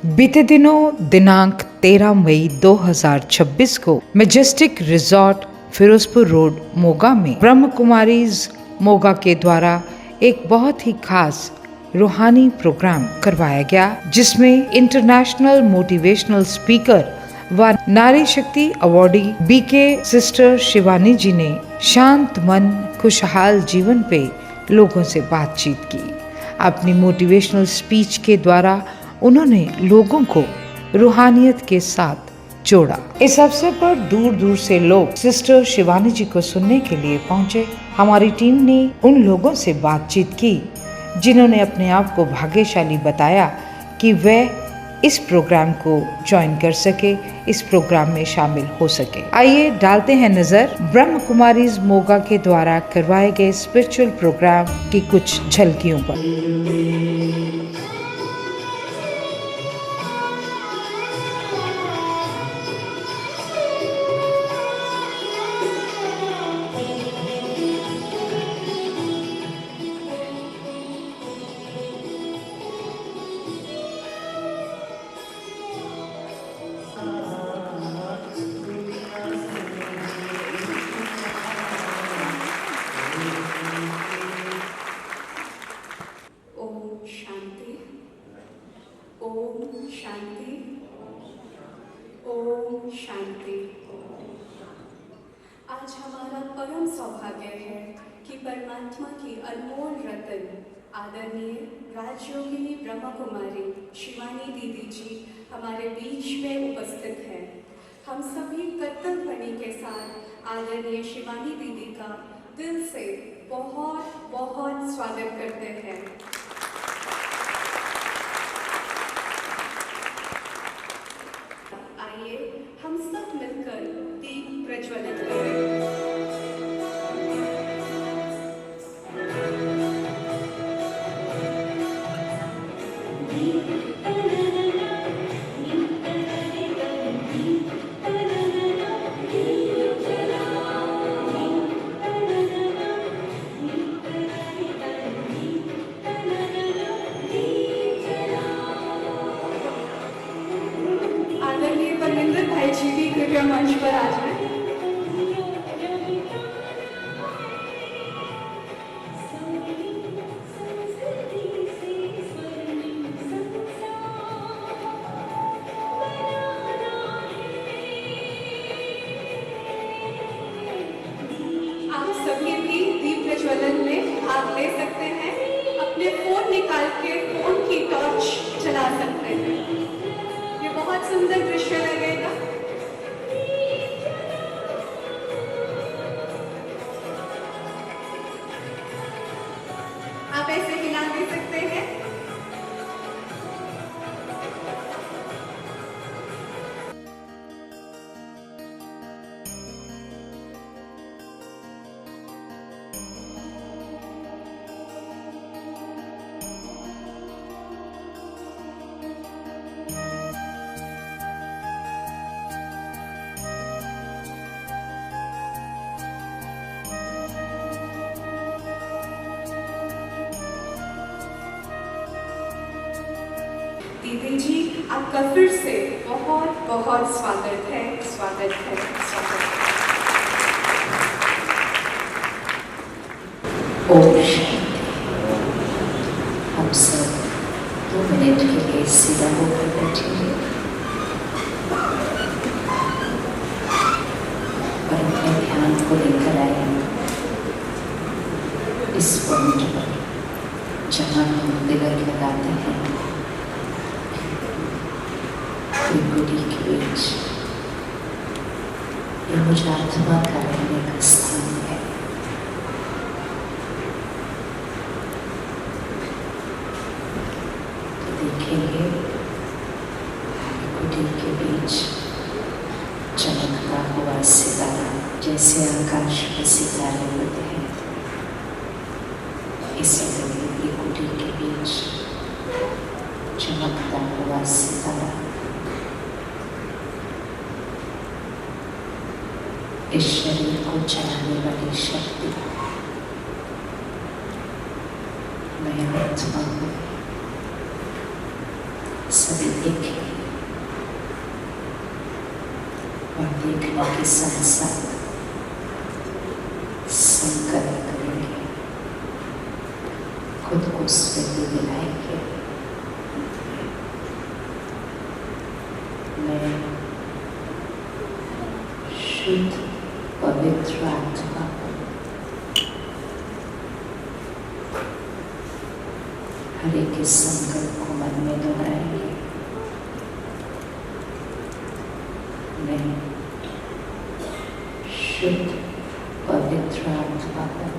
बीते दिनों दिनांक 13 मई 2026 को majestic resort Firozpur road Moga में ब्रह्म कुमारीज मोगा के द्वारा एक बहुत ही खास रूहानी प्रोग्राम करवाया गया, जिसमें इंटरनेशनल मोटिवेशनल स्पीकर व नारी शक्ति अवार्डी बीके सिस्टर शिवानी जी ने शांत मन खुशहाल जीवन पे लोगों से बातचीत की। अपनी मोटिवेशनल स्पीच के द्वारा उन्होंने लोगों को रूहानियत के साथ जोड़ा। इस अवसर पर दूर दूर से लोग सिस्टर शिवानी जी को सुनने के लिए पहुंचे। हमारी टीम ने उन लोगों से बातचीत की जिन्होंने अपने आप को भाग्यशाली बताया कि वह इस प्रोग्राम को ज्वाइन कर सके, इस प्रोग्राम में शामिल हो सके। आइए डालते हैं नजर ब्रह्म कुमारीज मोगा के द्वारा करवाए गए स्पिरिचुअल प्रोग्राम की कुछ झलकियों पर। ओम शांति। आज हमारा परम सौभाग्य है कि परमात्मा की अनमोल रतन आदरणीय राजयोगिनी ब्रह्म कुमारी शिवानी दीदी जी हमारे बीच में उपस्थित हैं। हम सभी कर्तव्यवाणी के साथ आदरणीय शिवानी दीदी का दिल से बहुत बहुत स्वागत करते हैं। आइए हम सब मिलकर दीप प्रज्वलित करें। भाई जी भी कृपया मंच पर आ जाए। आप सभी भी दीप प्रज्वलन में भाग ले सकते हैं। अपने फोन निकाल के फोन की टॉर्च चला सकते हैं। ये बहुत सुंदर दृश्य लगेगा। आप ऐसे हिला भी सकते हैं। दीदी जी, आपका फिर से बहुत बहुत स्वागत है, स्वागत है, स्वागत है। ओम शांति। हम सब 2 मिनट के लिए सीधा होकर बैठेंगे और अपने ध्यान को लेकर आए इस पॉइंट पर जहाँ हम तिलक लगाते हैं, त्रिपुटी के बीच। यह मुझ आत्मा का रहने का स्थान है। तो देखेंगे त्रिपुटी के बीच चमकता हुआ सितारा, जैसे आकाश में सितारे होते हैं, इसी तरह त्रिपुटी के बीच चमकता हुआ सितारा इस शरीर को चलाने वाली शक्ति मैं आत्मा हूँ। सभी एक हैं और देखने के साथ साथ संकल्प करेंगे, खुद को स्मृति दिलाएंगे। मैं शुद्ध पवित्र आत्मा हूँ। हर एक इस संकल्प को मन में दोहराएंगे। मैं शुद्ध पवित्र आत्मा हूँ।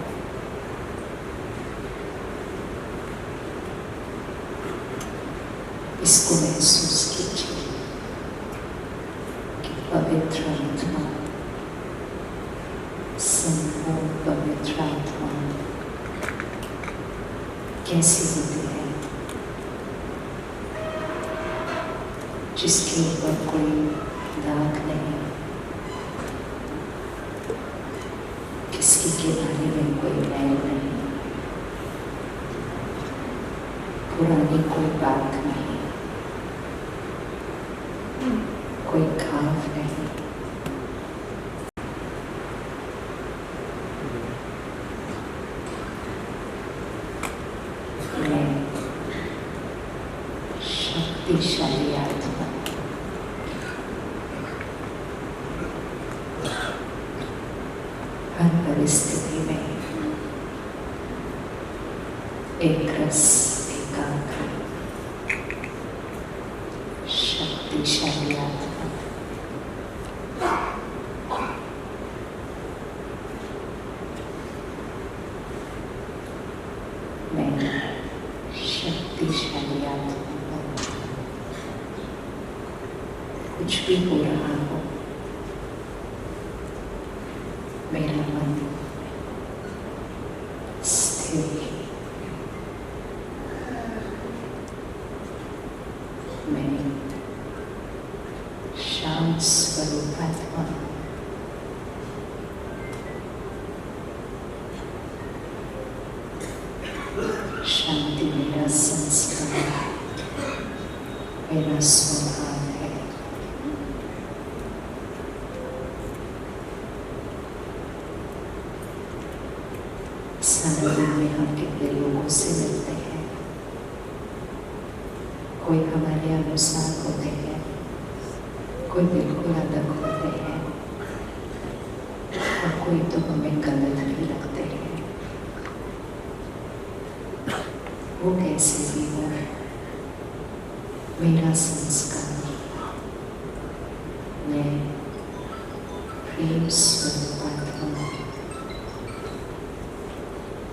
इसको महसूस कीजिए कि पवित्र आत्मा, संपूर्ण पवित्र आत्मा कैसी होती है, जिसके ऊपर कोई दाग नहीं, किसी के बारे में कोई मैल नहीं, पुरानी कोई बात नहीं, कोई घाव नहीं। मैं शक्तिशाली आत्मा, हर परिस्थिति में एक रस एकाग्र शक्तिशाली आत्मा। मैं शक्तिशाली आत्मा हूँ। कुछ भी हो रहा हो, मेरा मन स्थिर है। मैं शांत स्वरूप आत्मा हूँ। शांति मेरा संस्कार, मेरा स्वभाव है। सारे दिन में हम कितने लोगों से मिलते हैं, कोई हमारे अनुसार होते हैं, कोई बिल्कुल अलग होते हैं और कोई तो हमें गलत भी लगते हैं। वो कैसे भी हो, मेरा संस्कार, मैं प्रेम स्वरूप आत्मा हूँ।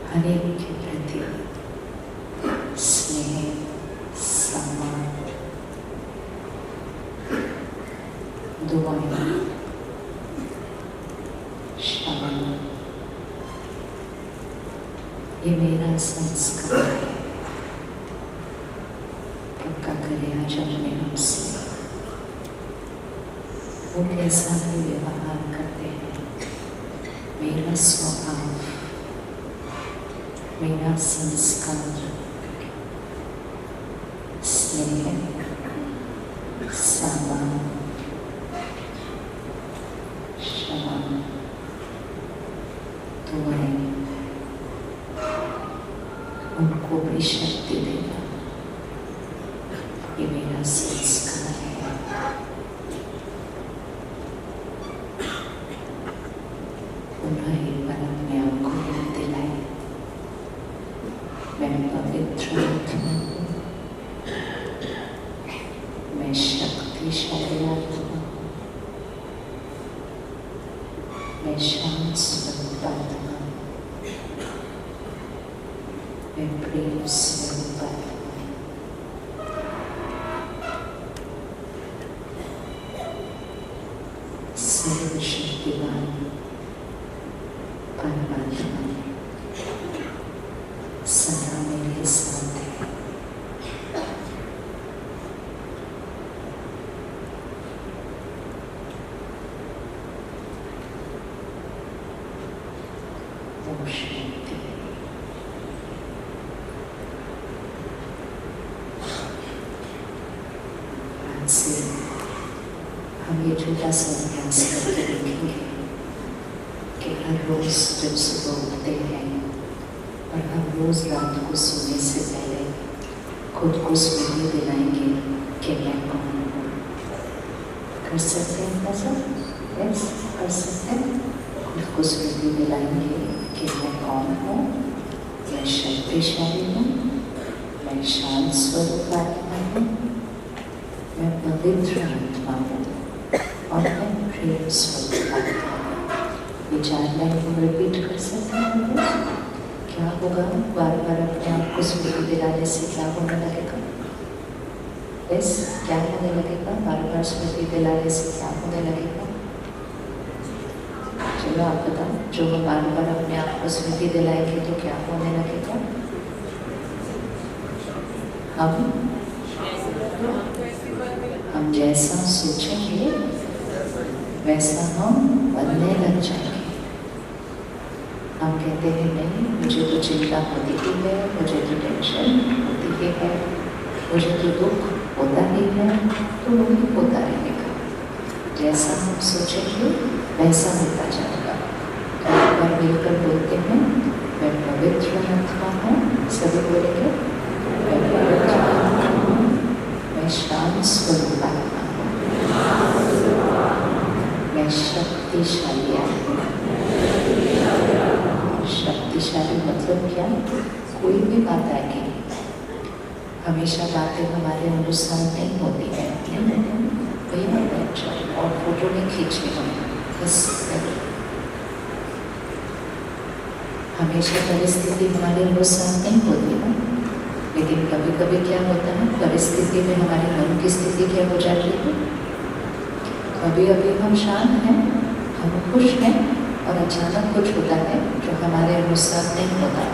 हर एक के प्रति स्नेह, सम्मान, दुआएं, क्षमा, ये मेरा संस्कार है। पक्का करे आज अपने हमसे, वो कैसा भी व्यवहार करते हैं, मेरा स्वभाव, मेरा संस्कार, स्नेह, सम्मान, क्षमा, दुआएं, उनको भी शक्ति देना, ये मेरा संस्कार है। पुनः एक बार अपने आप को याद दिलाए, मैं पवित्र आत्मा हूँ, मैं शक्तिशाली आत्मा हूँ, मैं शांत स्वरूप आत्मा हूँ, मैं प्रेम स्वरूप आत्मा हूँ। सर्वशक्तिवान परमात्मा सदा मेरे साथ है। ओम शांति। आज से हम ये छोटा सा अभ्यास करके देखेंगे कि हर रोज जब सुबह उठते हैं और हम रोज रात को सोने से पहले खुद को स्मृति दिलाएंगे कि मैं कौन हूँ। कर सकते हैं ना सब? यस, कर सकते हैं। खुद को स्मृति दिलाएंगे कि मैं कौन हूँ। मैं शक्तिशाली हूँ, मैं शांत स्वरूप आत्मा हूँ, मैं पवित्र आत्मा हूँ और मैं प्रेम स्वरूप आत्मा हूँ। विचार लाइन को रिपीट कर सकते हैं। क्या होगा बार बार अपने आप को स्मृति दिलाने से? क्या होने लगेगा? बस क्या होने लगेगा? बार बार स्मृति दिलाने से क्या होने लगेगा? चलो आप बताओ। जो हम बार बार अपने आप को स्मृति दिलाएंगे तो क्या होने लगेगा? हम जैसा सोचेंगे वैसा हम बनने लग जाएंगे। हम कहते हैं नहीं, मुझे तो चिंता होती ही है, मुझे तो टेंशन होती ही है, मुझे तो दुख होता ही है, तो वही होता रहेगा। जैसा हम सोचेंगे वैसा होता जाएगा। तो एक बार मिलकर बोलते हैं, मैं पवित्र आत्मा हूँ। सभी बोलेंगे, मैं पवित्र आत्मा हूँ, मैं शांत स्वरूप आत्मा हूँ, मैं शक्तिशाली आत्मा हूँ। शक्तिशाली मतलब क्या? कोई भी बात आएगी, हमेशा बातें हमारे अनुसार नहीं होती है, वही ना और फोटो नहीं खींचे हम बस। हमेशा परिस्थिति हमारे अनुसार नहीं होती है, लेकिन कभी कभी क्या होता है, परिस्थिति में हमारे मन की स्थिति क्या हो जाती है। कभी अभी हम शांत हैं, हम खुश हैं और अचानक कुछ होता है जो हमारे अनुसार नहीं होता।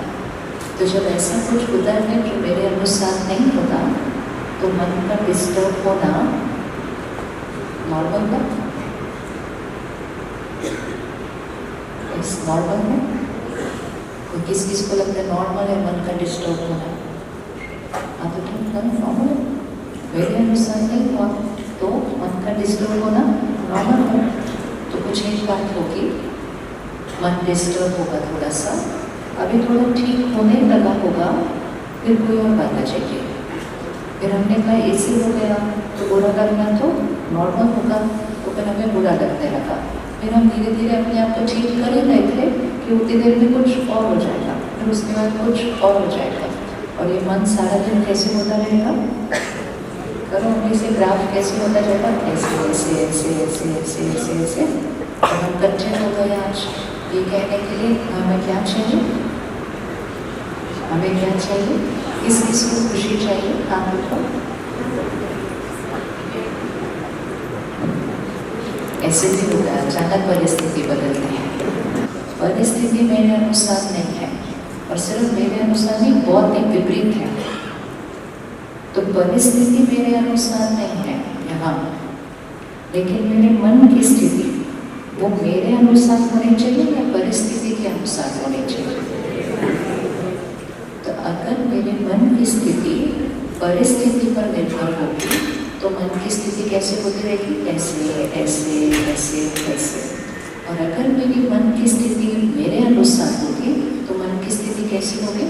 तो जब ऐसा कुछ होता है जो मेरे अनुसार नहीं होता, तो मन का डिस्टर्ब होना नॉर्मल है। इस नॉर्मल है। तो किस को लगता है नॉर्मल है मन का डिस्टर्ब होना? हाँ तो ठीक है, नॉर्मल है। मेरे अनुसार नहीं हुआ तो मन का डिस्टर्ब होना नॉर्मल है। तो कुछ एक बात होगी, मन डिस्टर्ब होगा थोड़ा सा, अभी थोड़ा ठीक होने लगा होगा, फिर कोई और बात आ जाएगी। फिर हमने कहा ऐसे हो गया तो बुरा लगना तो नॉर्मल होगा, तो फिर हमें बुरा लगने लगा। फिर हम धीरे धीरे अपने आप को ठीक कर ही रहे थे कि उतनी देर में कुछ और हो जाएगा, फिर उसके बाद कुछ और हो जाएगा। और ये मन सारा दिन कैसे होता रहेगा? करो अपने से ग्राफ कैसे होता जाएगा? ऐसे ऐसे ऐसे ऐसे ऐसे ऐसे ऐसे। तो हम कच्चे हो गए आज ये कहने के लिए हमें क्या चाहिए? हमें क्या चाहिए? किस किस को खुशी चाहिए? आप बताओ। ऐसे भी होगा, अचानक परिस्थिति बदलती है। परिस्थिति मेरे अनुसार नहीं है, और सिर्फ मेरे अनुसार नहीं, बहुत ही विपरीत है। तो परिस्थिति मेरे अनुसार नहीं है यहाँ, लेकिन मेरे मन की स्थिति वो मेरे अनुसार होनी चाहिए या परिस्थिति के अनुसार होनी चाहिए? तो अगर मेरे मन की स्थिति परिस्थिति पर निर्भर होगी तो मन की स्थिति कैसे होती रहेगी? ऐसे ऐसे ऐसे ऐसे। और अगर मेरी मन की स्थिति मेरे अनुसार होगी तो मन की स्थिति कैसी होगी?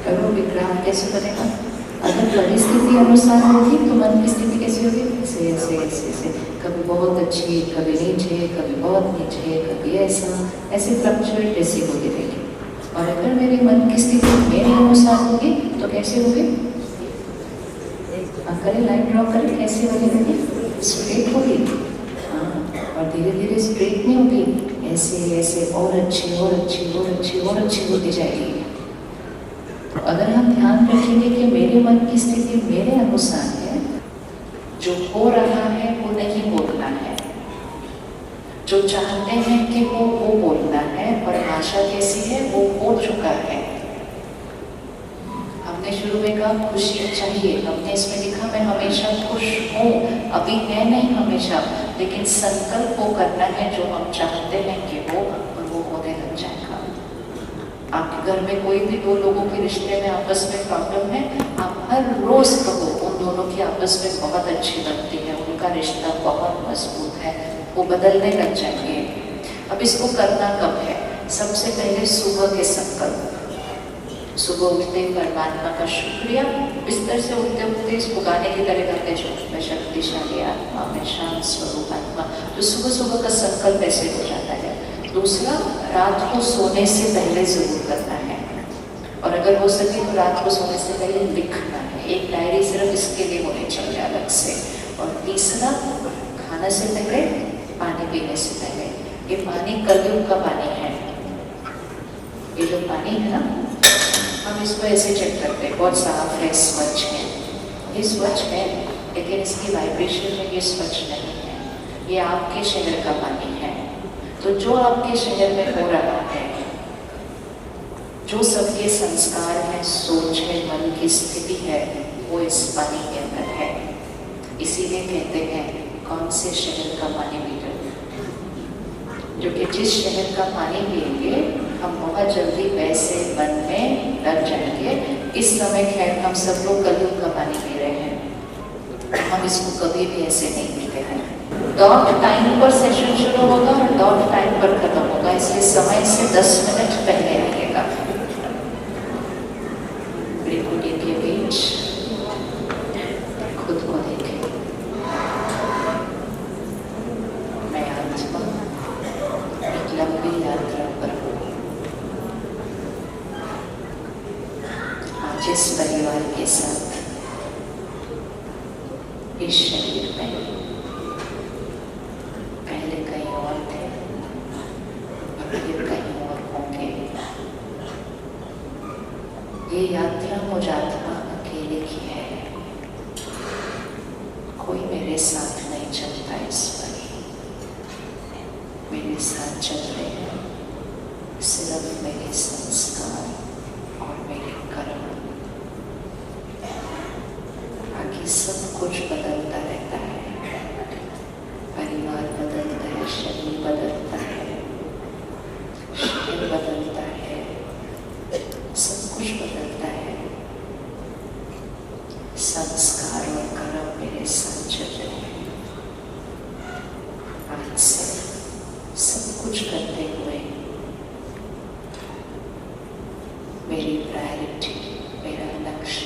करो विग्राम कैसे बनेगा? अगर परिस्थिति अनुसार होगी तो मन की स्थिति कैसी होगी? ऐसे ऐसे ऐसे ऐसे। कभी बहुत अच्छी, कभी नीचे, कभी बहुत नीचे, कभी ऐसा, ऐसे फ्लक्चुएट ऐसी होती रहेगी। और अगर मेरे मन की स्थिति मेरे अनुसार होगी तो कैसे होगी? करें लाइन ड्रॉ करें, कैसे बनेगी? स्ट्रेट होगी। हाँ, और धीरे धीरे स्ट्रेट नहीं होगी, ऐसे ऐसे और अच्छी और अच्छी और अच्छी और अच्छी होती जाएगी। तो अगर हम ध्यान रखेंगे कि मेरे मन की स्थिति मेरे अनुसार है, जो हो रहा है वो नहीं बोलना है, जो चाहते हैं कि वो बोलना है, और आशा कैसी है वो हो चुका है। हमने शुरू में कहा खुशी चाहिए, हमने इसमें लिखा मैं हमेशा खुश हूँ, अभी है नहीं हमेशा, लेकिन संकल्प वो करना है जो हम चाहते हैं कि वो, और वो होने लग जाएगा। आपके घर में कोई भी दो लोगों के रिश्ते में आपस में प्रॉब्लम है, आप हर रोज कहो उन दोनों दोनों की आपस में बहुत अच्छी बनती है, उनका रिश्ता बहुत मजबूत है, वो बदलने लग जाएंगे। अब इसको करना कब है? सबसे पहले सुबह के संकल्प। सुबह उठते परमात्मा का शुक्रिया, बिस्तर से उठते उठते इसको गाने की तरह करते जो मैं शक्तिशाली आत्मा, मैं शांत स्वरूप आत्मा, तो सुबह सुबह का संकल्प ऐसे हो जाता है। दूसरा, रात को सोने से पहले जरूर करना है, और अगर हो सके तो रात को सोने से पहले लिखना है। एक डायरी सिर्फ इसके लिए होनी चाहिए अलग से। और तीसरा, खाना से पहले, पानी पीने से पहले। ये पानी कलयुग का पानी है। ये जो पानी है ना, हम इसको ऐसे चेक करते हैं, बहुत साफ है, स्वच्छ है। ये स्वच्छ है, लेकिन इसकी वाइब्रेशन में ये स्वच्छ नहीं है। ये आपके शहर का पानी है। तो जो आपके शहर में हो रहा है, जो सबके संस्कार है, सोच है, मन की स्थिति है, वो इस पानी के अंदर है। इसीलिए कहते हैं कौन से शहर का पानी पीते, जो कि जिस शहर का पानी पिएंगे हम बहुत जल्दी वैसे मन में लग जाएंगे। इस समय खैर हम सब लोग कलयुग का पानी पी रहे हैं, हम इसको कभी भी ऐसे नहीं पीते हैं। डॉट टाइम पर सेशन शुरू होगा और डॉट टाइम पर खत्म होगा, इसलिए समय से 10 मिनट पहले आइएगा। त्रिपुटी के बीच खुद को देखें। मैं आत्मा एक लंबी यात्रा पर हूँ। आज इस परिवार के साथ इस शरीर में, पहले कहीं और थे और फिर कहीं और होंगे। ये यात्रा मुझ आत्मा अकेले की है, कोई मेरे साथ नहीं चलता। इस पर मेरे साथ चल रहे हैं सिर्फ मेरे संस्कार और मेरे कर्म। बाकी सब कुछ बदलता रहता है, परिवार बदलता है, शरीर बदलता है, शहर बदलता है, सब कुछ बदलता है। संस्कार और कर्म मेरे साथ चल रहे हैं। आज से सब कुछ करते हुए मेरी प्रायोरिटी, मेरा लक्ष्य,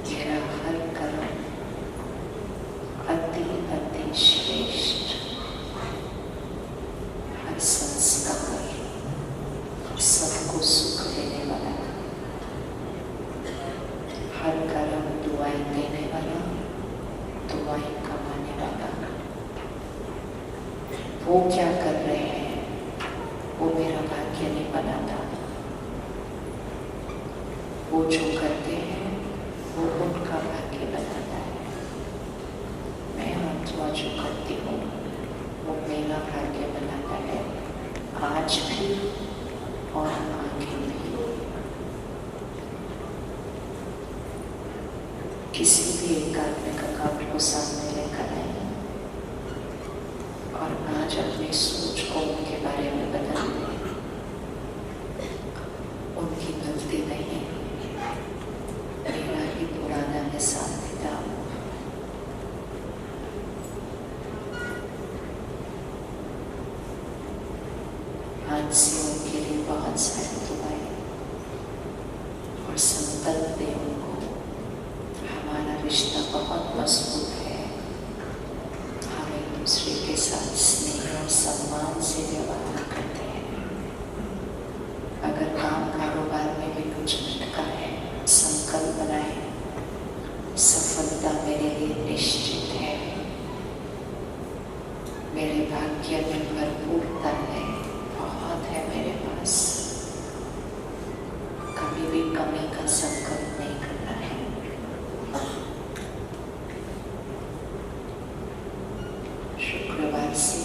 मेरा हर कर्म अति अति श्रेष्ठ, हर संस्कार सबको सुख देने वाला, हर कर्म दुआएं देने वाला, दुआएं कमाने वाला। वो क्या कर रहे हैं वो मेरा भाग्य नहीं बनाता, वो जो करते हैं वो उनका भाग्य बनाता है। मैं आत्मा जो करती हूँ वो मेरा भाग्य बनाता है, आज भी और आगे भी। किसी भी एकात्मिक अकाउंट को सामने लेकर आए और आज अपनी सोच को उनके बारे में बदल दें। उनकी गलती नहीं, मेरा ही पुराना हिसाब किताब। आज से उनके लिए बहुत सारी दुआएं और संकल्प दें उनको। हमारा रिश्ता बहुत मजबूत है, हम एक दूसरे के साथ स्नेह और सम्मान से व्यवहार करते हैं। अगर काम कारोबार में भी कुछ भटका है, संकल्प बनाए, सफलता मेरे लिए निश्चित है, मेरे भाग्य में भरपूरता है, बहुत है मेरे पास। कभी भी कमी का संकल्प नहीं करना है। शुक्रवार से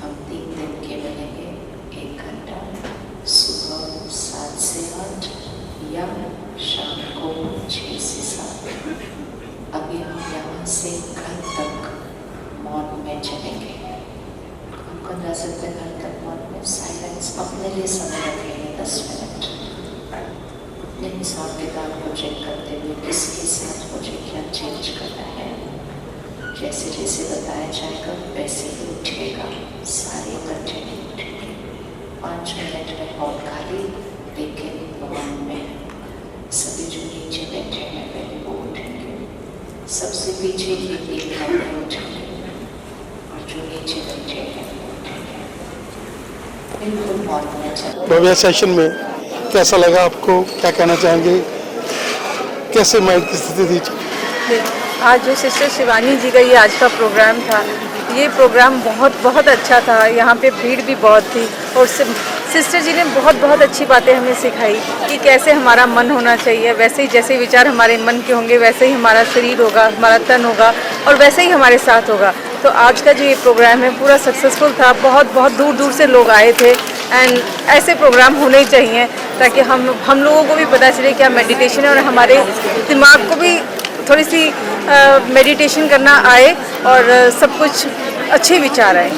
हम 3 दिन के मिलेंगे, 1 घंटा, सुबह 7 से 8 या शाम को 6 से 7। अभी हम यहाँ से घर तक मौन में चलेंगे। हम कौन जा सकते हैं घर तक मौन में? साइलेंस, अपने लिए समय रखेंगे 10 मिनट। अपने हिसाब किताब को चेक करते हुए किसके साथ मुझे क्या चेंज करना है। जैसे जैसे बताया जाएगा वैसे ही उठेगा, सारे इकट्ठे नहीं उठेंगे। 5 मिनट में हॉल खाली, लेकिन भगवान में सभी जो नीचे बैठे हैं पहले वो उठेंगे, सबसे पीछे ही एक लाइन में उठेंगे और जो नीचे बैठे हैं वो उठेंगे। बिल्कुल हॉल में चलो। भव्य सेशन में कैसा लगा आपको, क्या कहना चाहेंगे, कैसे माइंड की स्थिति थी? आज जो सिस्टर शिवानी जी का ये आज का प्रोग्राम था, ये प्रोग्राम बहुत अच्छा था। यहाँ पे भीड़ भी बहुत थी और सिस्टर जी ने बहुत अच्छी बातें हमें सिखाई कि कैसे हमारा मन होना चाहिए, वैसे ही जैसे विचार हमारे मन के होंगे वैसे ही हमारा शरीर होगा, हमारा तन होगा और वैसे ही हमारे साथ होगा। तो आज का जो ये प्रोग्राम है पूरा सक्सेसफुल था। बहुत दूर से लोग आए थे एंड ऐसे प्रोग्राम होने चाहिए ताकि हम लोगों को भी पता चले क्या मेडिटेशन है और हमारे दिमाग को भी थोड़ी सी मेडिटेशन करना आए और सब कुछ अच्छे विचार आए।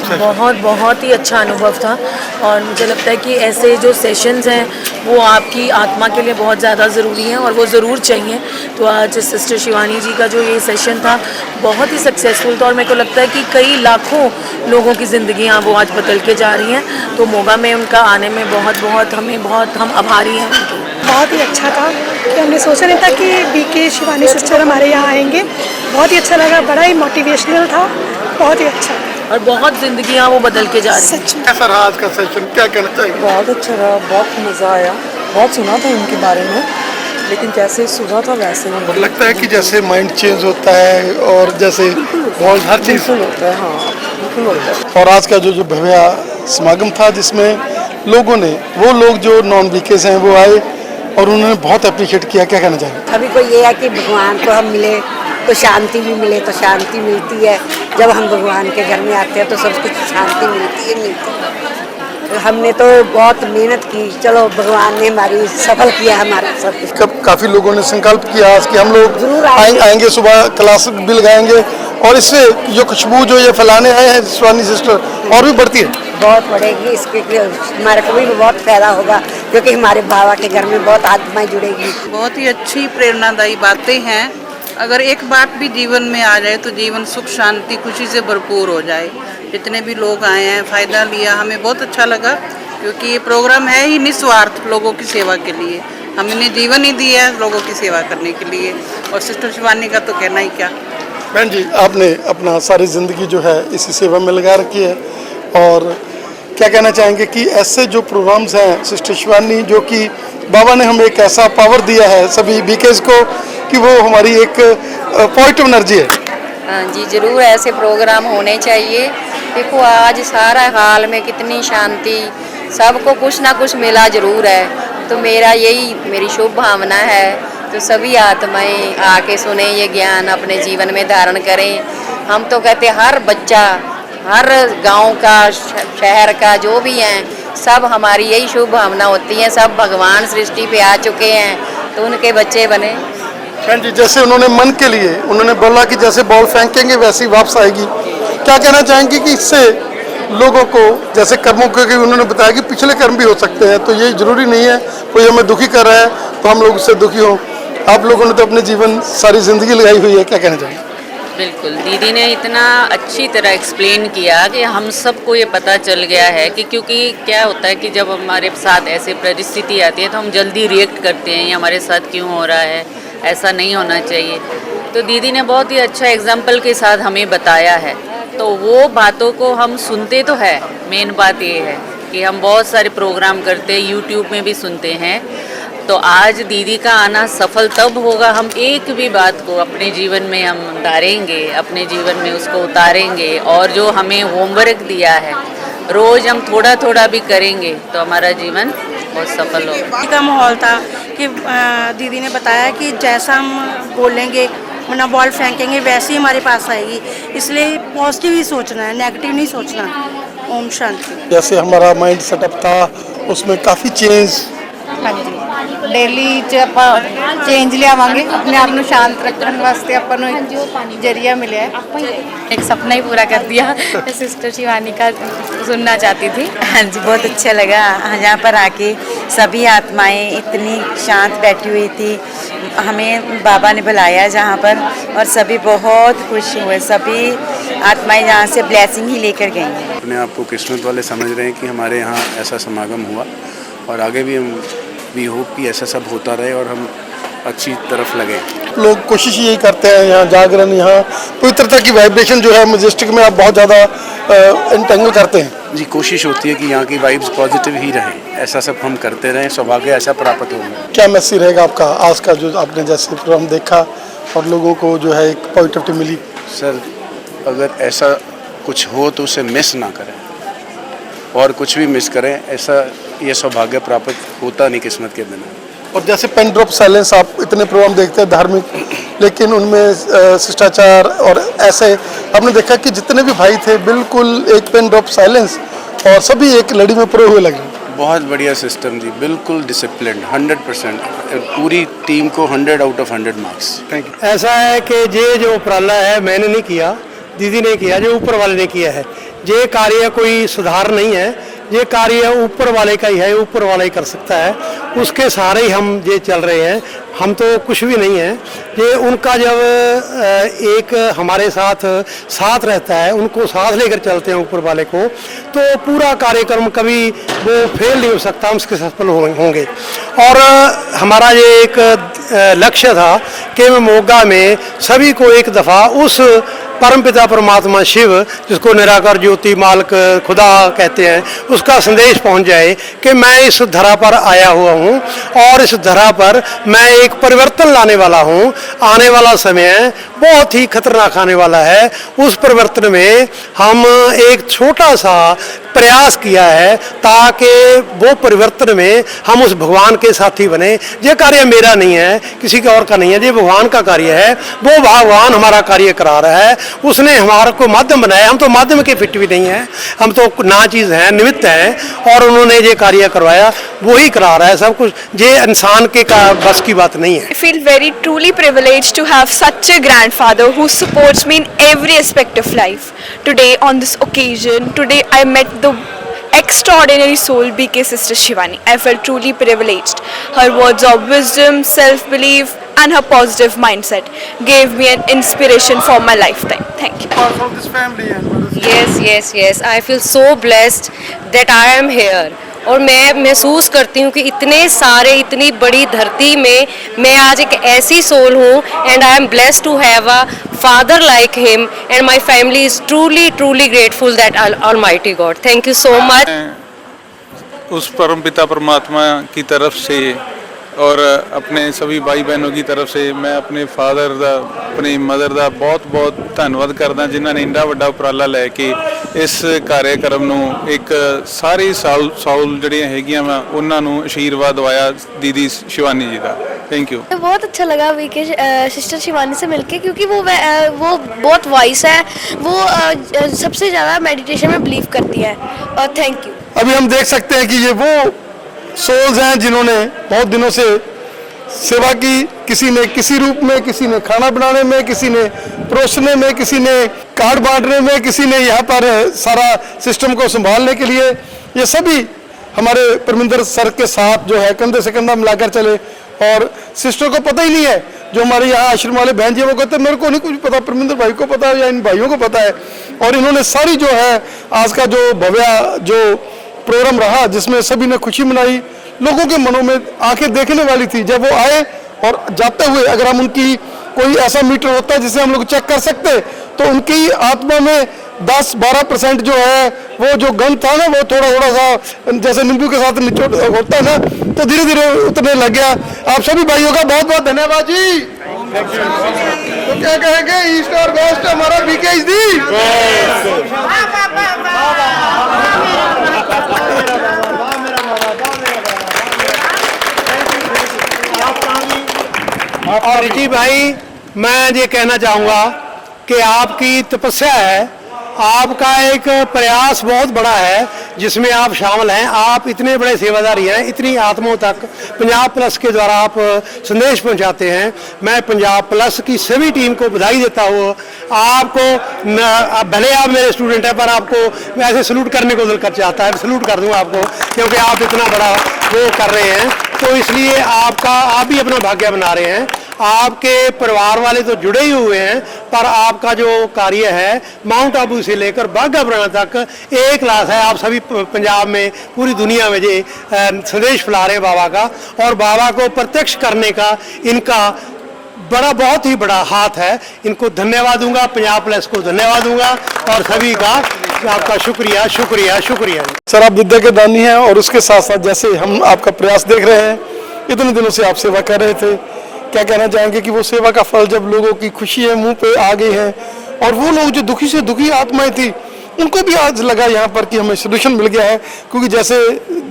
बहुत ही अच्छा अनुभव था और मुझे लगता है कि ऐसे जो सेशंस हैं वो आपकी आत्मा के लिए बहुत ज़्यादा ज़रूरी हैं और वो ज़रूर चाहिए। तो आज सिस्टर शिवानी जी का जो ये सेशन था बहुत ही सक्सेसफुल था और मेरे को लगता है कि कई लाखों लोगों की ज़िंदगियाँ वो आज बदल के जा रही हैं। तो मोगा में उनका आने में हम आभारी हैं उनके। बहुत ही अच्छा था कि हमने सोचा नहीं था कि बीके शिवानी सिस्टर हमारे यहाँ आएंगे। बहुत ही अच्छा लगा, बड़ा ही मोटिवेशनल था, बहुत ही अच्छा और बहुत ज़िंदगियाँ वो बदल के जा रही हैं। सच में कैसा रहा आज का सेशन, क्या कहना चाहिए? बहुत अच्छा रहा, बहुत मज़ा आया। बहुत सुना था उनके बारे में लेकिन जैसे सुना था वैसे नहीं। और लगता है कि जैसे माइंड चेंज होता है और जैसे बहुत हर चीज़ बिल्कुल होता है। हाँ बिल्कुल होता है। और आज का जो भव्य समागम था जिसमें लोगों ने, वो लोग जो नॉन बीकेस हैं वो आए और उन्होंने बहुत अप्रिशिएट किया, क्या कहना चाहेंगे? अभी को ये है कि भगवान को हम मिले तो शांति भी मिले, तो शांति मिलती है। जब हम भगवान के घर में आते हैं तो सब कुछ शांति मिलती है। हमने तो बहुत मेहनत की, चलो भगवान ने हमारी सफल किया हमारा सब कुछ। काफ़ी लोगों ने संकल्प किया आज कि हम लोग आएंगे, सुबह क्लास भी लगाएंगे और इससे जो खुशबू जो ये फैलाने आए हैं शिवानी सिस्टर और भी बढ़ती है, बहुत बढ़ेगी। इसके हमारे को भी बहुत फायदा होगा क्योंकि हमारे बाबा के घर में बहुत आत्माएं जुड़ेगी। बहुत ही अच्छी प्रेरणादायी बातें हैं। अगर एक बात भी जीवन में आ जाए तो जीवन सुख शांति खुशी से भरपूर हो जाए। जितने भी लोग आए हैं फ़ायदा लिया, हमें बहुत अच्छा लगा क्योंकि ये प्रोग्राम है ही निस्वार्थ लोगों की सेवा के लिए। हमने जीवन ही दिया है लोगों की सेवा करने के लिए और सिस्टर शिवानी का तो कहना ही क्या। बहन जी, आपने अपना सारी ज़िंदगी जो है इसी सेवा में लगा रखी है और क्या कहना चाहेंगे कि ऐसे जो प्रोग्राम्स हैं सिस्टर शिवानी, जो कि बाबा ने हमें एक ऐसा पावर दिया है सभी बीकेस को कि वो हमारी एक पॉजिटिव एनर्जी है। हाँ जी, ज़रूर ऐसे प्रोग्राम होने चाहिए। देखो आज सारा हाल में कितनी शांति, सबको कुछ ना कुछ मिला ज़रूर है। तो मेरी शुभ भावना है तो सभी आत्माएं आके सुने ये ज्ञान, अपने जीवन में धारण करें। हम तो कहते हर बच्चा, हर गांव का, शहर का जो भी हैं, सब हमारी यही शुभ भावना होती है। सब भगवान सृष्टि पे आ चुके हैं तो उनके बच्चे बने। बहन जी, जैसे उन्होंने मन के लिए उन्होंने बोला कि जैसे बॉल फेंकेंगे वैसे ही वापस आएगी, क्या कहना चाहेंगे कि इससे लोगों को जैसे कर्मों के उन्होंने बताया कि पिछले कर्म भी हो सकते हैं, तो ये जरूरी नहीं है कोई हमें दुखी कर रहा है तो हम लोग उससे दुखी हों। आप लोगों ने तो अपने जीवन सारी ज़िंदगी लगाई हुई है, क्या कहना चाहेंगे? बिल्कुल, दीदी ने इतना अच्छी तरह एक्सप्लेन किया कि हम सबको ये पता चल गया है कि क्योंकि क्या होता है कि जब हमारे साथ ऐसे परिस्थिति आती है तो हम जल्दी रिएक्ट करते हैं, ये हमारे साथ क्यों हो रहा है, ऐसा नहीं होना चाहिए। तो दीदी ने बहुत ही अच्छा एग्जाम्पल के साथ हमें बताया है। तो वो बातों को हम सुनते तो है, मेन बात ये है कि हम बहुत सारे प्रोग्राम करते हैं, यूट्यूब में भी सुनते हैं। तो आज दीदी का आना सफल तब होगा हम एक भी बात को अपने जीवन में हम उतारेंगे, अपने जीवन में उसको उतारेंगे और जो हमें होमवर्क दिया है रोज़ हम थोड़ा थोड़ा भी करेंगे तो हमारा जीवन बहुत सफल होगा। का माहौल था कि दीदी ने बताया कि जैसा हम बोलेंगे, वरना बॉल फेंकेंगे वैसे ही हमारे पास आएगी, इसलिए पॉजिटिव ही सोचना है, नेगेटिव नहीं सोचना। ओम शांति। जैसे हमारा माइंड सेटअप था उसमें काफ़ी चेंज ਡੇਲੀ 'ਚ ਆਪਾਂ ਚੇਂਜ ਲਿਆਵਾਂਗੇ, ਆਪਣੇ ਆਪ ਨੂੰ ਸ਼ਾਂਤ ਰੱਖਣ ਵਾਸਤੇ ਆਪਾਂ ਨੂੰ ਇੱਕ ਜਰੀਆ ਮਿਲਿਆ ਹੈ। एक सपना ही पूरा कर दिया। सिस्टर शिवानी का सुनना चाहती थी। हाँ जी, बहुत अच्छा लगा यहाँ पर आके। सभी आत्माएं इतनी शांत बैठी हुई थी, हमें बाबा ने बुलाया जहाँ पर, और सभी बहुत खुश हुए। सभी आत्माएं यहाँ से ब्लेसिंग ही लेकर गई हैं। अपने आप को किस्मत वाले समझ रहे हैं कि हमारे यहाँ ऐसा समागम हुआ, और आगे भी हम होप कि ऐसा सब होता रहे और हम अच्छी तरफ लगे। लोग कोशिश यही करते हैं, यहाँ जागरण, यहाँ पवित्रता की वाइब्रेशन जो है मैजेस्टिक में आप बहुत ज़्यादा इंटेंगल करते हैं। जी, कोशिश होती है कि यहाँ की वाइब्स पॉजिटिव ही रहें, ऐसा सब हम करते रहें, सौभाग्य ऐसा प्राप्त होगा। क्या मैसेज रहेगा आपका आज का, जो आपने जैसे प्रोग्राम देखा और लोगों को जो है एक पॉजिटिविटी मिली? सर, अगर ऐसा कुछ हो तो उसे मिस ना करें, और कुछ भी मिस करें ऐसा ये सौभाग्य प्राप्त होता नहीं किस्मत के बिना। और जैसे पेन ड्रॉप साइलेंस, आप इतने प्रोग्राम देखते हैं धार्मिक, लेकिन उनमें शिष्टाचार और ऐसे आपने देखा कि जितने भी भाई थे बिल्कुल एक पेन ड्रॉप साइलेंस, और सभी एक लड़ी में पुरे हुए लगे। बहुत बढ़िया सिस्टम जी, बिल्कुल डिसिप्लिन 100%, पूरी टीम को 100 out of 100 marks. Thank you. ऐसा है कि ये जो उपराला है मैंने नहीं किया, दीदी ने किया, जो ऊपर वाले ने किया है। ये कार्य कोई सुधार नहीं है, ये कार्य ऊपर वाले का ही है, ऊपर वाला ही कर सकता है, उसके सहारे ही हम ये चल रहे हैं, हम तो कुछ भी नहीं है। ये उनका जब एक हमारे साथ रहता है, उनको साथ लेकर चलते हैं ऊपर वाले को, तो पूरा कार्यक्रम कभी वो फेल नहीं हो सकता, हम उसके सफल होंगे। और हमारा ये एक लक्ष्य था कि मैं मोगा में सभी को एक दफ़ा उस परमपिता परमात्मा शिव, जिसको निराकार ज्योति मालिक खुदा कहते हैं, उसका संदेश पहुंच जाए कि मैं इस धरा पर आया हुआ हूं और इस धरा पर मैं एक परिवर्तन लाने वाला हूं। आने वाला समय बहुत ही खतरनाक आने वाला है। उस परिवर्तन में हम एक छोटा सा प्रयास किया है ताकि वो परिवर्तन में हम उस भगवान के साथी बने। ये कार्य मेरा नहीं है, किसी का और का नहीं है, ये भगवान का कार्य है। वो भगवान हमारा कार्य करा रहा है, उसने हमारा को माध्यम बनाया। हम तो माध्यम के फिट भी नहीं है, हम तो ना चीज़ हैं, निमित्त हैं, और उन्होंने ये कार्य करवाया, वही करा रहा है सब कुछ। ये इंसान के बस की बात नहीं है। I feel very truly privileged to have such a grandfather who supports me in every aspect of life. Today on this occasion, today I met the extraordinary soul BK Sister Shivani. I felt truly privileged. Her words of wisdom, self-belief and her positive mindset gave me an inspiration for my lifetime. Thank you. From this family and yes. I feel so blessed that I am here. और मैं महसूस करती हूँ कि इतने सारे, इतनी बड़ी धरती में मैं आज एक ऐसी सोल हूँ, and I am blessed to have a father like him, and my family is truly grateful that almighty God. Thank you so much. उस परमपिता परमात्मा की तरफ से और अपने सभी भाई बहनों की तरफ से मैं अपने फादर ਦਾ, अपनी मदर ਦਾ ਬਹੁਤ ਧੰਨਵਾਦ ਕਰਦਾ, ਜਿਨ੍ਹਾਂ ਨੇ ਇੰਨਾ ਵੱਡਾ ਉਪਰਾਲਾ ਲੈ ਕੇ ਇਸ ਕਾਰਿਆਕਰਮ ਨੂੰ ਇੱਕ ਸਾਰੀ ਸਾਊਲ ਜਿਹੜੀਆਂ ਹੈਗੀਆਂ ਵਾ ਉਹਨਾਂ ਨੂੰ ਆਸ਼ੀਰਵਾਦ ਦਵਾਇਆ दीदी शिवानी जी का। Thank you. बहुत अच्छा लगा वीके सिस्टर शिवानी से मिलके, क्योंकि वो बहुत वाइस है, वो सबसे ज़्यादा मेडिटेशन में बिलीव करती है। और थैंक यू। अभी हम देख सकते हैं कि ये वो सोल्स हैं जिन्होंने बहुत दिनों से सेवा की, किसी ने किसी रूप में, किसी ने खाना बनाने में, किसी ने परोसने में, किसी ने कार्ड बांटने में, किसी ने यहाँ पर सारा सिस्टम को संभालने के लिए। ये सभी हमारे परमिंदर सर के साथ जो है कंधे से कंधा मिलाकर चले, और सिस्टर को पता ही नहीं है, जो हमारे यहाँ आश्रम वाले बहन जी वो कहते हैं मेरे को नहीं कुछ पता, परमिंदर भाई को पता है या इन भाइयों को पता है। और इन्होंने सारी जो है आज का जो भव्य जो प्रोग्राम रहा, जिसमें सभी ने खुशी मनाई, लोगों के मनों में आंखें देखने वाली थी जब वो आए। और जाते हुए अगर हम उनकी कोई ऐसा मीटर होता है जिसे हम लोग चेक कर सकते, तो उनकी आत्मा में 10-12% जो है वो जो गंध था ना, वो थोड़ा सा जैसे नींबू के साथ निचोड़ होता है ना, तो धीरे धीरे उतरने लग गया। आप सभी भाइयों का बहुत बहुत धन्यवाद जी। तो क्या कहेंगे, ईस्ट और वेस्ट हमारा बीके इज दी। और रिची भाई, मैं ये कहना चाहूँगा कि आपकी तपस्या है, आपका एक प्रयास बहुत बड़ा है जिसमें आप शामिल हैं। आप इतने बड़े सेवादारी हैं, इतनी आत्माओं तक पंजाब प्लस के द्वारा आप संदेश पहुंचाते हैं। मैं पंजाब प्लस की सभी टीम को बधाई देता हूँ। आपको भले आप मेरे स्टूडेंट हैं, पर आपको मैं ऐसे सलूट करने को दिल कर चाहता है, सलूट कर दूंगा आपको, क्योंकि आप इतना बड़ा वो कर रहे हैं। तो इसलिए आप भी अपना भाग्य बना रहे हैं। आपके परिवार वाले तो जुड़े ही हुए हैं, पर आपका जो कार्य है माउंट आबू से लेकर बाघा पुराना तक एक क्लास है। आप सभी पंजाब में, पूरी दुनिया में ये संदेश फैला रहे हैं बाबा का, और बाबा को प्रत्यक्ष करने का इनका बहुत ही बड़ा हाथ है। इनको धन्यवाद दूंगा, पंजाब प्लस को धन्यवाद दूंगा, और सभी का आपका शुक्रिया शुक्रिया शुक्रिया। सर, आप विद्या के दानी हैं, और उसके साथ साथ जैसे हम आपका प्रयास देख रहे हैं, इतने दिनों से आप सेवा कर रहे थे, क्या कहना चाहेंगे कि वो सेवा का फल जब लोगों की खुशी है मुंह पे आ गई है, और वो लोग जो दुखी से दुखी आत्माएं थी उनको भी आज लगा यहाँ पर कि हमें सोल्यूशन मिल गया है? क्योंकि जैसे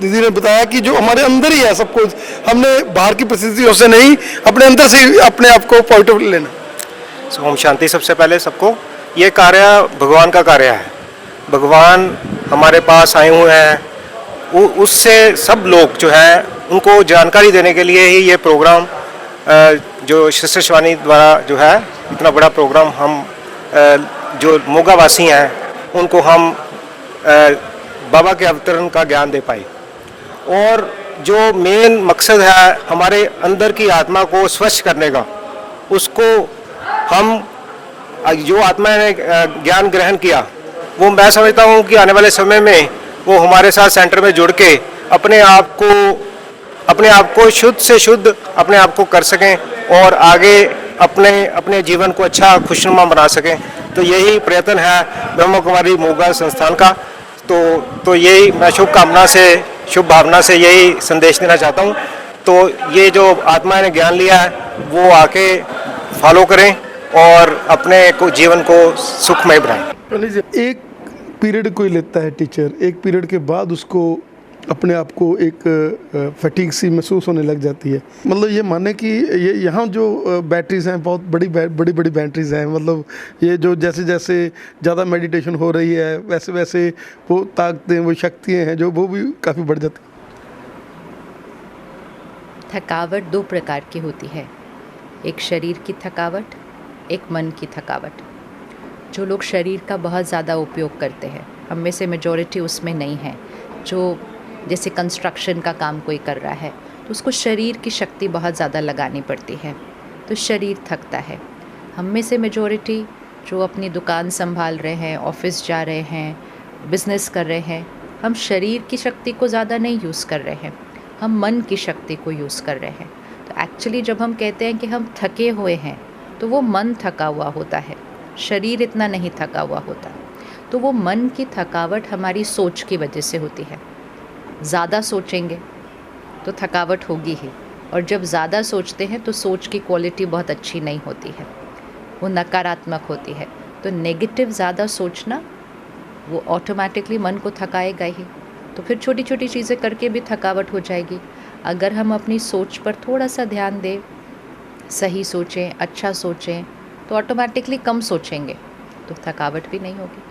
दीदी ने बताया कि जो हमारे अंदर ही है सब कुछ, हमने बाहर की परिस्थितियों से नहीं, अपने अंदर से अपने आप को पॉजिटिव लेना। ओम शांति। सबसे पहले सबको, ये कार्य भगवान का कार्य है। भगवान हमारे पास आए हुए हैं, उससे सब लोग जो है उनको जानकारी देने के लिए ही ये प्रोग्राम जो सिस्टर शिवानी द्वारा जो है इतना बड़ा प्रोग्राम हम जो मोगा वासी हैं उनको हम बाबा के अवतरण का ज्ञान दे पाए। और जो मेन मकसद है हमारे अंदर की आत्मा को स्वच्छ करने का, उसको हम जो आत्मा ने ज्ञान ग्रहण किया, वो मैं समझता हूँ कि आने वाले समय में वो हमारे साथ सेंटर में जुड़ के अपने आप को शुद्ध से शुद्ध अपने आप को कर सकें, और आगे अपने जीवन को अच्छा खुशनुमा बना सकें। तो यही प्रयत्न है ब्रह्म कुमारी मोगा संस्थान का। तो यही मैं शुभ भावना से यही संदेश देना चाहता हूँ। तो ये जो आत्मा ने ज्ञान लिया है वो आके फॉलो करें और अपने जीवन को सुखमय बनाएं। एक पीरियड कोई लेता है टीचर, एक पीरियड के बाद उसको अपने आप को एक फटीग सी महसूस होने लग जाती है। मतलब ये माने कि ये यहाँ जो बैटरीज हैं, बहुत बड़ी बैटरीज हैं, मतलब ये जो जैसे जैसे ज़्यादा मेडिटेशन हो रही है वैसे वैसे वो ताकतें, वो शक्तियाँ हैं जो वो भी काफ़ी बढ़ जाती। थकावट दो प्रकार की होती है, एक शरीर की थकावट, एक मन की थकावट। जो लोग शरीर का बहुत ज़्यादा उपयोग करते हैं, हम में से मेजॉरिटी उसमें नहीं है। जो जैसे कंस्ट्रक्शन का काम कोई कर रहा है तो उसको शरीर की शक्ति बहुत ज़्यादा लगानी पड़ती है, तो शरीर थकता है। हम में से मेजॉरिटी जो अपनी दुकान संभाल रहे हैं, ऑफिस जा रहे हैं, बिज़नेस कर रहे हैं, हम शरीर की शक्ति को ज़्यादा नहीं यूज़ कर रहे हैं, हम मन की शक्ति को यूज़ कर रहे हैं। तो एक्चुअली जब हम कहते हैं कि हम थके हुए हैं तो वो मन थका हुआ होता है, शरीर इतना नहीं थका हुआ होता। तो वो मन की थकावट हमारी सोच की वजह से होती है। ज़्यादा सोचेंगे तो थकावट होगी ही, और जब ज़्यादा सोचते हैं तो सोच की क्वालिटी बहुत अच्छी नहीं होती है, वो नकारात्मक होती है। तो नेगेटिव ज़्यादा सोचना वो ऑटोमेटिकली मन को थकाएगा ही। तो फिर छोटी छोटी चीज़ें करके भी थकावट हो जाएगी। अगर हम अपनी सोच पर थोड़ा सा ध्यान दें, सही सोचें, अच्छा सोचें, तो ऑटोमेटिकली कम सोचेंगे तो थकावट भी नहीं होगी।